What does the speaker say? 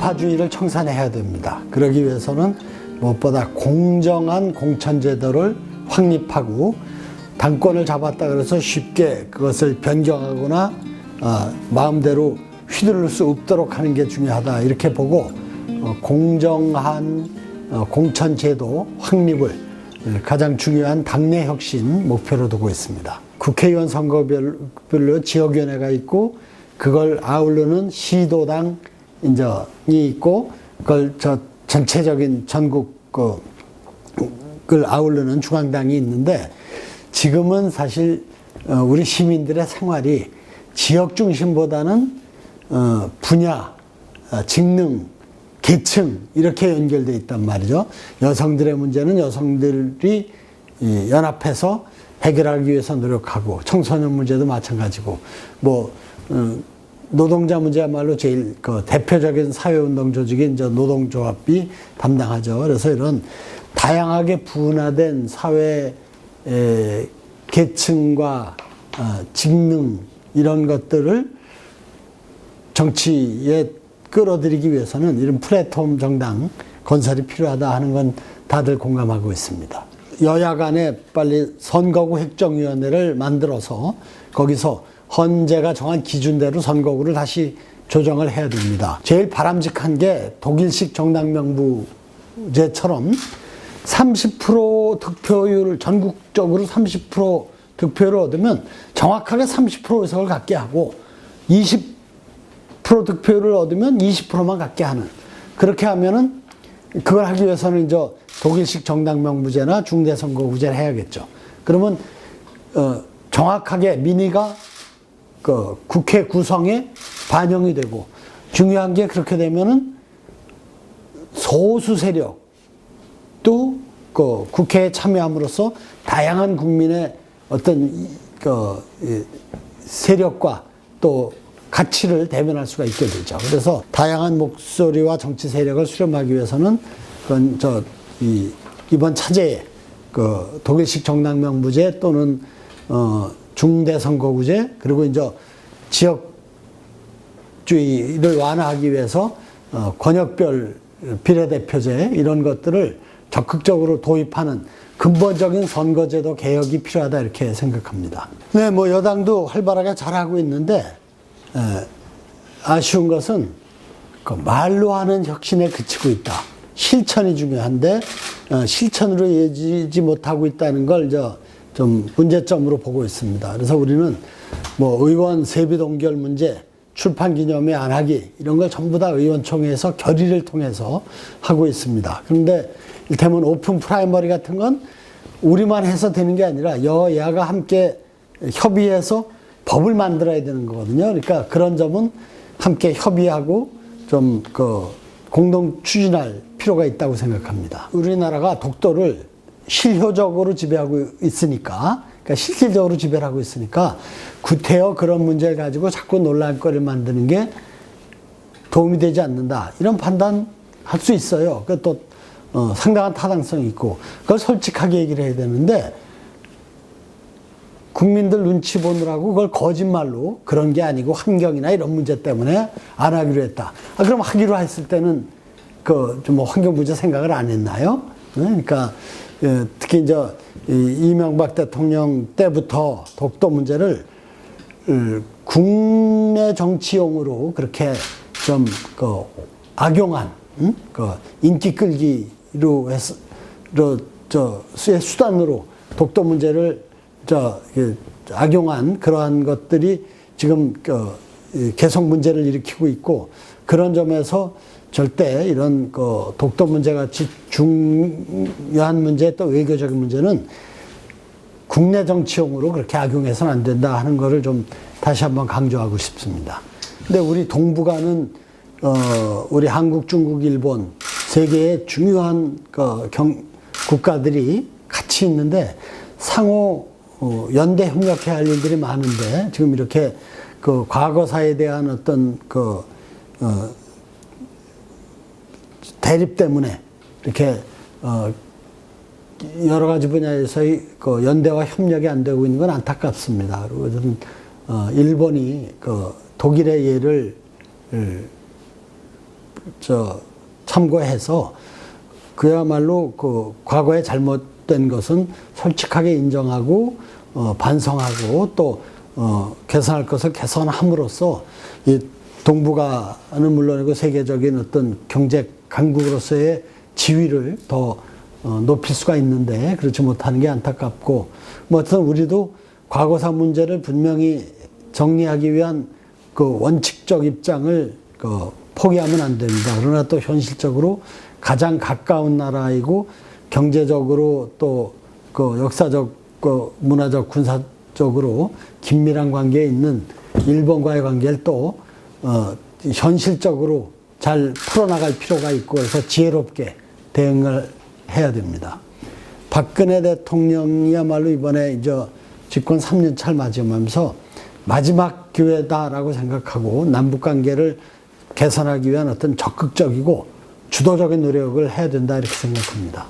우파주의를 청산해야 됩니다. 그러기 위해서는 무엇보다 공정한 공천제도를 확립하고 당권을 잡았다 그래서 쉽게 그것을 변경하거나 마음대로 휘두를 수 없도록 하는 게 중요하다 이렇게 보고 공정한 공천제도 확립을 가장 중요한 당내 혁신 목표로 두고 있습니다. 국회의원 선거별로 지역위원회가 있고 그걸 아우르는 시도당이 있고 그걸 전체적인 전국을 아우르는 중앙당이 있는데 지금은 사실 우리 시민들의 생활이 지역 중심보다는 분야, 직능, 계층 이렇게 연결되어 있단 말이죠. 여성들의 문제는 여성들이 연합해서 해결하기 위해서 노력하고 청소년 문제도 마찬가지고 노동자 문제야말로 제일 대표적인 사회운동 조직인 노동조합이 담당하죠. 그래서 이런 다양하게 분화된 사회 계층과 직능 이런 것들을 정치에 끌어들이기 위해서는 이런 플랫폼 정당 건설이 필요하다 하는 건 다들 공감하고 있습니다. 여야 간에 빨리 선거구 획정위원회를 만들어서 거기서 헌재가 정한 기준대로 선거구를 다시 조정을 해야 됩니다. 제일 바람직한 게 독일식 정당명부제처럼 30% 득표율을 전국적으로 30% 득표를 얻으면 정확하게 30% 의석을 갖게 하고 20% 득표율을 얻으면 20%만 갖게 하는 그렇게 하면은 그걸 하기 위해서는 이제 독일식 정당명부제나 중대선거구제를 해야겠죠. 그러면 정확하게 민의가 국회 구성에 반영이 되고 중요한 게 그렇게 되면은 소수 세력도 국회에 참여함으로써 다양한 국민의 어떤 세력과 또 가치를 대변할 수가 있게 되죠. 그래서 다양한 목소리와 정치 세력을 수렴하기 위해서는 그건 이번 차제에 독일식 정당명부제 또는 중대선거구제 그리고 이제 지역주의를 완화하기 위해서 권역별 비례대표제 이런 것들을 적극적으로 도입하는 근본적인 선거제도 개혁이 필요하다 이렇게 생각합니다. 네, 여당도 활발하게 잘하고 있는데 아쉬운 것은 말로 하는 혁신에 그치고 있다. 실천이 중요한데 실천으로 이어지지 못하고 있다는 걸 좀 문제점으로 보고 있습니다. 그래서 우리는 의원 세비 동결 문제, 출판 기념회 안 하기 이런 걸 전부 다 의원총회에서 결의를 통해서 하고 있습니다. 그런데 이를테면 오픈 프라이머리 같은 건 우리만 해서 되는 게 아니라 여야가 함께 협의해서 법을 만들어야 되는 거거든요. 그러니까 그런 점은 함께 협의하고 좀 공동 추진할 필요가 있다고 생각합니다. 우리나라가 독도를 실효적으로 지배하고 있으니까, 그러니까 실질적으로 지배를 하고 있으니까 구태여 그런 문제를 가지고 자꾸 논란거리를 만드는 게 도움이 되지 않는다. 이런 판단할 수 있어요. 또 상당한 타당성이 있고 그걸 솔직하게 얘기를 해야 되는데 국민들 눈치 보느라고 그걸 거짓말로 그런 게 아니고 환경이나 이런 문제 때문에 안 하기로 했다. 그럼 하기로 했을 때는 환경 문제 생각을 안 했나요? 그러니까 특히 이제 이명박 대통령 때부터 독도 문제를 국내 정치용으로 그렇게 좀 악용한 인기 끌기로 해서 수단으로 독도 문제를 악용한 그러한 것들이 지금 계속 문제를 일으키고 있고 그런 점에서 절대 이런 독도 문제 같이 중요한 문제 또 외교적인 문제는 국내 정치용으로 그렇게 악용해서는 안 된다 하는 거를 좀 다시 한번 강조하고 싶습니다. 근데 우리 동북아는 우리 한국, 중국, 일본 세계의 중요한 국가들이 같이 있는데 상호 연대 협력해야 할 일들이 많은데 지금 이렇게 과거사에 대한 어떤 대립 때문에 이렇게 여러 가지 분야에서의 연대와 협력이 안 되고 있는 건 안타깝습니다. 그리고 저는 일본이 독일의 예를 참고해서 그야말로 그 과거에 잘못된 것은 솔직하게 인정하고 반성하고 또 개선할 것을 개선함으로써 이 동북아는 물론이고 세계적인 어떤 경제 강국으로서의 지위를 더 높일 수가 있는데 그렇지 못하는 게 안타깝고 뭐 어쨌든 우리도 과거사 문제를 분명히 정리하기 위한 그 원칙적 입장을 포기하면 안 됩니다. 그러나 또 현실적으로 가장 가까운 나라이고 경제적으로 또 그 역사적, 문화적, 군사적으로 긴밀한 관계에 있는 일본과의 관계를 또 현실적으로 잘 풀어나갈 필요가 있고 그래서 지혜롭게 대응을 해야 됩니다. 박근혜 대통령이야말로 이번에 이제 집권 3년 차를 맞이하면서 마지막 기회다라고 생각하고 남북 관계를 개선하기 위한 어떤 적극적이고 주도적인 노력을 해야 된다 이렇게 생각합니다.